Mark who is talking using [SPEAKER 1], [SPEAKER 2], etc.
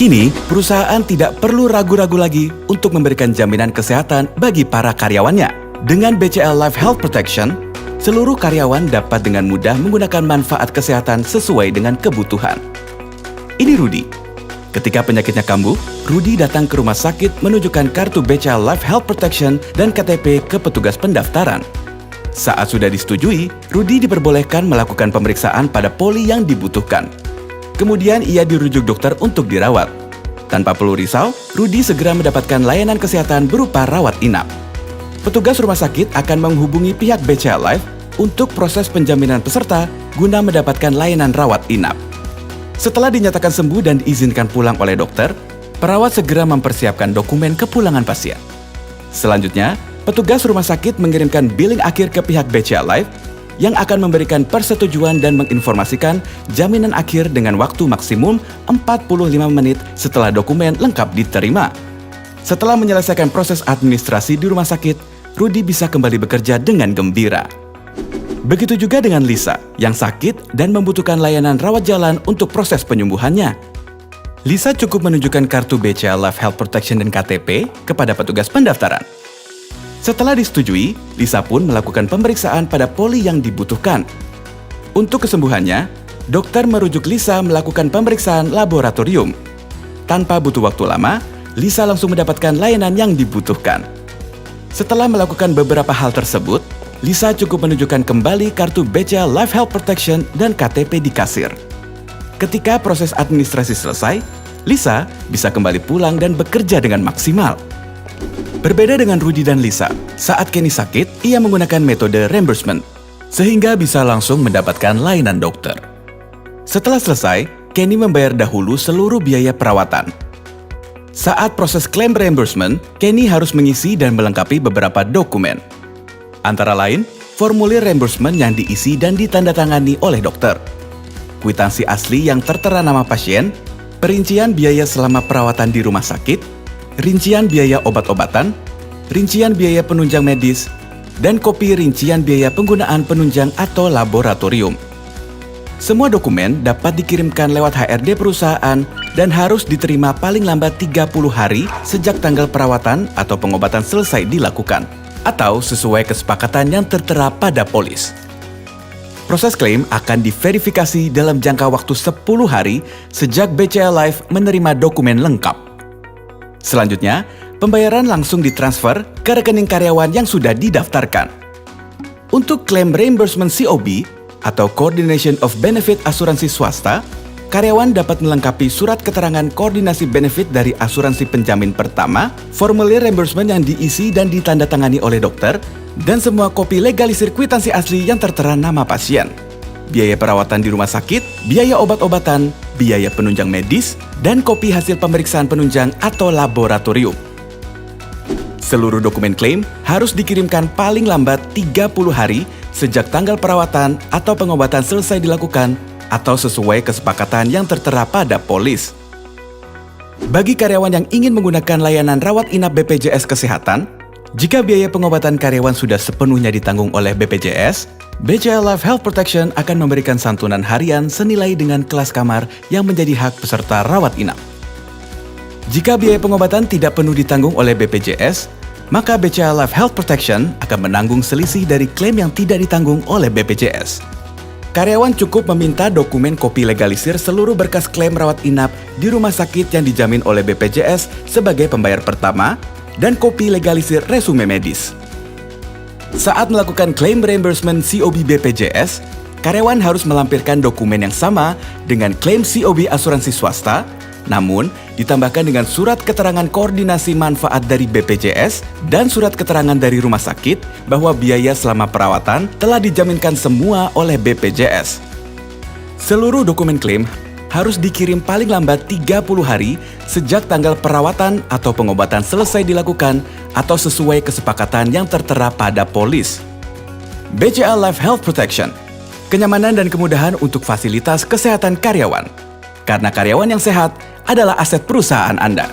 [SPEAKER 1] Kini, perusahaan tidak perlu ragu-ragu lagi untuk memberikan jaminan kesehatan bagi para karyawannya. Dengan BCA Life Health Protection, seluruh karyawan dapat dengan mudah menggunakan manfaat kesehatan sesuai dengan kebutuhan. Ini Rudy. Ketika penyakitnya kambuh, Rudy datang ke rumah sakit menunjukkan kartu BCA Life Health Protection dan KTP ke petugas pendaftaran. Saat sudah disetujui, Rudy diperbolehkan melakukan pemeriksaan pada poli yang dibutuhkan. Kemudian ia dirujuk dokter untuk dirawat. Tanpa perlu risau, Rudy segera mendapatkan layanan kesehatan berupa rawat inap. Petugas rumah sakit akan menghubungi pihak BCA Life untuk proses penjaminan peserta guna mendapatkan layanan rawat inap. Setelah dinyatakan sembuh dan diizinkan pulang oleh dokter, perawat segera mempersiapkan dokumen kepulangan pasien. Selanjutnya, petugas rumah sakit mengirimkan billing akhir ke pihak BCA Life yang akan memberikan persetujuan dan menginformasikan jaminan akhir dengan waktu maksimum 45 menit setelah dokumen lengkap diterima. Setelah menyelesaikan proses administrasi di rumah sakit, Rudy bisa kembali bekerja dengan gembira. Begitu juga dengan Lisa yang sakit dan membutuhkan layanan rawat jalan untuk proses penyembuhannya. Lisa cukup menunjukkan kartu BCA Life Health Protection dan KTP kepada petugas pendaftaran. Setelah disetujui, Lisa pun melakukan pemeriksaan pada poli yang dibutuhkan. Untuk kesembuhannya, dokter merujuk Lisa melakukan pemeriksaan laboratorium. Tanpa butuh waktu lama, Lisa langsung mendapatkan layanan yang dibutuhkan. Setelah melakukan beberapa hal tersebut, Lisa cukup menunjukkan kembali kartu BCA Life Health Protection dan KTP di kasir. Ketika proses administrasi selesai, Lisa bisa kembali pulang dan bekerja dengan maksimal. Berbeda dengan Rudy dan Lisa, saat Kenny sakit, ia menggunakan metode reimbursement, sehingga bisa langsung mendapatkan layanan dokter. Setelah selesai, Kenny membayar dahulu seluruh biaya perawatan. Saat proses klaim reimbursement, Kenny harus mengisi dan melengkapi beberapa dokumen. Antara lain, formulir reimbursement yang diisi dan ditandatangani oleh dokter, kwitansi asli yang tertera nama pasien, perincian biaya selama perawatan di rumah sakit, rincian biaya obat-obatan, rincian biaya penunjang medis, dan kopi rincian biaya penggunaan penunjang atau laboratorium. Semua dokumen dapat dikirimkan lewat HRD perusahaan dan harus diterima paling lambat 30 hari sejak tanggal perawatan atau pengobatan selesai dilakukan, atau sesuai kesepakatan yang tertera pada polis. Proses klaim akan diverifikasi dalam jangka waktu 10 hari sejak BCA Life menerima dokumen lengkap. Selanjutnya, pembayaran langsung ditransfer ke rekening karyawan yang sudah didaftarkan. Untuk klaim reimbursement COB atau Coordination of Benefit asuransi swasta, karyawan dapat melengkapi surat keterangan koordinasi benefit dari asuransi penjamin pertama, formulir reimbursement yang diisi dan ditandatangani oleh dokter, dan semua kopi legalisir kwitansi asli yang tertera nama pasien. Biaya perawatan di rumah sakit, biaya obat-obatan, biaya penunjang medis, dan kopi hasil pemeriksaan penunjang atau laboratorium. Seluruh dokumen klaim harus dikirimkan paling lambat 30 hari sejak tanggal perawatan atau pengobatan selesai dilakukan atau sesuai kesepakatan yang tertera pada polis. Bagi karyawan yang ingin menggunakan layanan rawat inap BPJS Kesehatan, jika biaya pengobatan karyawan sudah sepenuhnya ditanggung oleh BPJS, BCA Life Health Protection akan memberikan santunan harian senilai dengan kelas kamar yang menjadi hak peserta rawat inap. Jika biaya pengobatan tidak penuh ditanggung oleh BPJS, maka BCA Life Health Protection akan menanggung selisih dari klaim yang tidak ditanggung oleh BPJS. Karyawan cukup meminta dokumen kopi legalisir seluruh berkas klaim rawat inap di rumah sakit yang dijamin oleh BPJS sebagai pembayar pertama dan kopi legalisir resume medis. Saat melakukan klaim reimbursement COB BPJS, karyawan harus melampirkan dokumen yang sama dengan klaim COB asuransi swasta, namun ditambahkan dengan surat keterangan koordinasi manfaat dari BPJS dan surat keterangan dari rumah sakit bahwa biaya selama perawatan telah dijaminkan semua oleh BPJS. Seluruh dokumen klaim harus dikirim paling lambat 30 hari sejak tanggal perawatan atau pengobatan selesai dilakukan atau sesuai kesepakatan yang tertera pada polis. BCA Life Health Protection, kenyamanan dan kemudahan untuk fasilitas kesehatan karyawan. Karena karyawan yang sehat adalah aset perusahaan Anda.